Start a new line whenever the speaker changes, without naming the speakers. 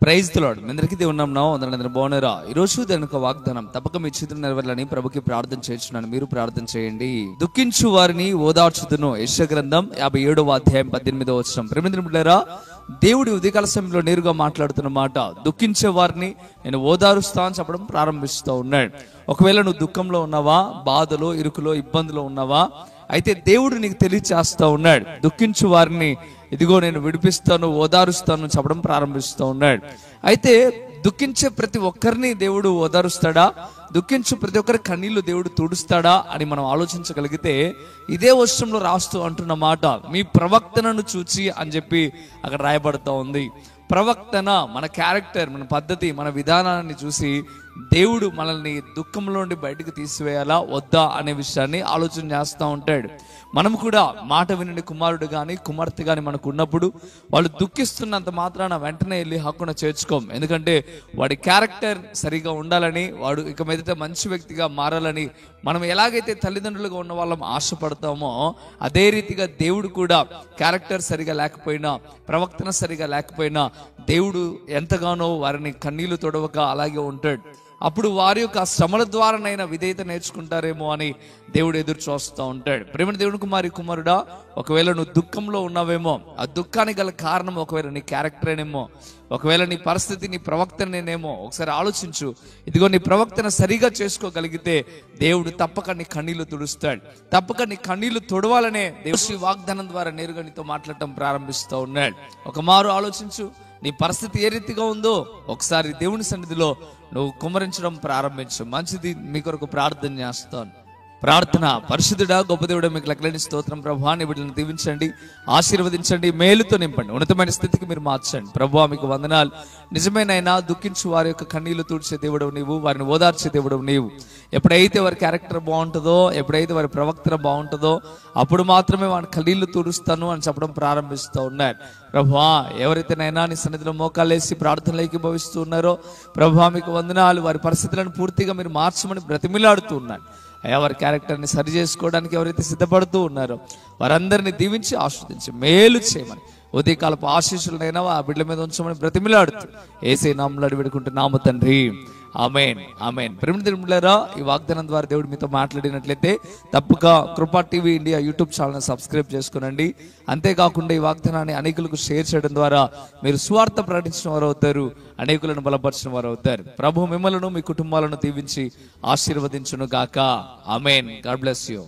Praise the lord. మీ అందరికీ దేవుని నామమున అందరూ బాగున్నారా? ఈరోజు దేవుని యొక్క వాగ్దానం తప్పక మీ చేతులు నెరవేరాలని ప్రభుకి ప్రార్థన చేస్తున్నాను. మీరు ప్రార్థన చేయండి. దుఃఖించు వారిని ఓదార్చుదును. యెషయా గ్రంథం 57వ అధ్యాయం 18వ వచనం. ప్రియమైన దేవుడి ఉదయకాల సమయంలో నేరుగా మాట్లాడుతున్న మాట, దుఃఖించే వారిని నేను ఓదారుస్తా అని చెప్పడం ప్రారంభిస్తూ ఉన్నాడు. ఒకవేళ నువ్వు దుఃఖంలో ఉన్నావా, బాధలో, ఇరుకులో, ఇబ్బందులో ఉన్నావా, అయితే దేవుడు నీకు తెలియచేస్తా ఉన్నాడు. దుఃఖించు వారిని ఇదిగో నేను విడిపిస్తాను, ఓదారుస్తాను చెప్పడం ప్రారంభిస్తూ ఉన్నాడు. అయితే దుఃఖించే ప్రతి ఒక్కరిని దేవుడు ఓదారుస్తాడా? దుఃఖించు ప్రతి ఒక్కరి కన్నీళ్లు దేవుడు తుడుస్తాడా అని మనం ఆలోచించగలిగితే, ఇదే వచనంలో రాస్తూ అంటున్న మాట, మీ ప్రవక్తనను చూచి అని చెప్పి అక్కడ రాయబడుతూ ఉంది. ప్రవక్తన మన క్యారెక్టర్, మన పద్ధతి, మన విధానాన్ని చూసి దేవుడు మనల్ని దుఃఖంలో నుండి బయటకు తీసివేయాలా వద్దా అనే విషయాన్ని ఆలోచన చేస్తూ ఉంటాడు. మనం కూడా మాట వినని కుమారుడు కానీ కుమార్తె కానీ మనకు ఉన్నప్పుడు వాళ్ళు దుఃఖిస్తున్నంత మాత్రాన వెంటనే వెళ్ళి హక్కున చేర్చుకోం. ఎందుకంటే వాడి క్యారెక్టర్ సరిగా ఉండాలని, వాడు ఇక మీదట మంచి వ్యక్తిగా మారాలని మనం ఎలాగైతే తల్లిదండ్రులుగా ఉన్న వాళ్ళం ఆశపడతామో, అదే రీతిగా దేవుడు కూడా క్యారెక్టర్ సరిగా లేకపోయినా, ప్రవక్తన సరిగా లేకపోయినా దేవుడు ఎంతగానో వారిని కన్నీళ్లు తొడవక అలాగే ఉంటాడు. అప్పుడు వారి యొక్క శ్రమల ద్వారానైనా విధేయత నేర్చుకుంటారేమో అని దేవుడు ఎదురు చూస్తూ ఉంటాడు. ప్రేమ దేవుని కుమారుడా, ఒకవేళ నువ్వు దుఃఖంలో ఉన్నావేమో, ఆ దుఃఖానికి గల కారణం ఒకవేళ నీ క్యారెక్టరేనేమో, ఒకవేళ నీ పరిస్థితి నీ ప్రవక్తనేనేమో. ఒకసారి ఆలోచించు. ఇదిగో నీ ప్రవక్తన సరిగా చేసుకోగలిగితే దేవుడు తప్పక నీ కన్నీళ్లు తుడుస్తాడు. తప్పక నీ కన్నీళ్లు తుడవాలనే దేవుడి వాగ్దానం ద్వారా నేరుగా నీతో మాట్లాడటం ప్రారంభిస్తూ ఉన్నాడు. ఒక మారు ఆలోచించు. నీ పరిస్థితి ఏ రీతిగా ఉందో ఒకసారి దేవుని సన్నిధిలో నువ్వు కుమ్మరించడం ప్రారంభించు. మంచిది. మీ కొరకు ప్రార్థన చేస్తాను. ప్రార్థన. పరిశుద్ధుడా, గొప్ప దేవుడా, మీకు లెక్కలేని స్తోత్రం ప్రభువా. నీ బిడ్డలను దీవించండి, ఆశీర్వదించండి, మేలుతో నింపండి, ఉన్నతమైన స్థితికి మీరు మార్చండి ప్రభువా. మీకు వందనాలు. నిజమేనైనా దుఃఖించు వారి యొక్క కన్నీళ్లు తుడిచే దేవుడవు నీవు, వారిని ఓదార్చే దేవుడవు నీవు. ఎప్పుడైతే వారి క్యారెక్టర్ బాగుంటుందో, ఎప్పుడైతే వారి ప్రవక్తన బాగుంటుందో, అప్పుడు మాత్రమే వారి కన్నీళ్లు తుడుస్తాను అని చెప్పడం ప్రారంభిస్తూ ఉన్నారు ప్రభువా. ఎవరైతేనైనా నీ సన్నిధిలో మోకాలేసి ప్రార్థనలోకి భవిస్తూ ఉన్నారో ప్రభువా, మీకు వందనాలు. వారి పరిస్థితులను పూర్తిగా మీరు మార్చమని బ్రతిమిలాడుతూ ఉన్నారు అయ్యా. వారి క్యారెక్టర్ని సరి చేసుకోవడానికి ఎవరైతే సిద్ధపడుతూ ఉన్నారో వారందరినీ దీవించి ఆశీర్వదించి మేలు చేయమని, ఉదయకాలపు ఆశీస్సులనైనా ఆ బిడ్డల మీద ఉంచమని బ్రతిమిలాడుతూ యేసయ్య నామములో అడిగి వేడుకుంటున్నాము తండ్రి. ఆమేన్, ఆమేన్. ప్రేమిలారా, ఈ వాగ్దానం ద్వారా దేవుడు మీతో మాట్లాడినట్లయితే తప్పక Krupa TV India YouTube channel subscribe చేసుకునండి. అంతేకాకుండా ఈ వాగ్దానాన్ని అనేకులకు షేర్ చేయడం ద్వారా మీరు సువార్త ప్రకటించిన వారు అవుతారు, అనేకులను బలపరిచిన వారు అవుతారు. ప్రభు మిమ్మలను మీ కుటుంబాలను దీవించి ఆశీర్వదించును గాక. ఆమేన్. God bless you.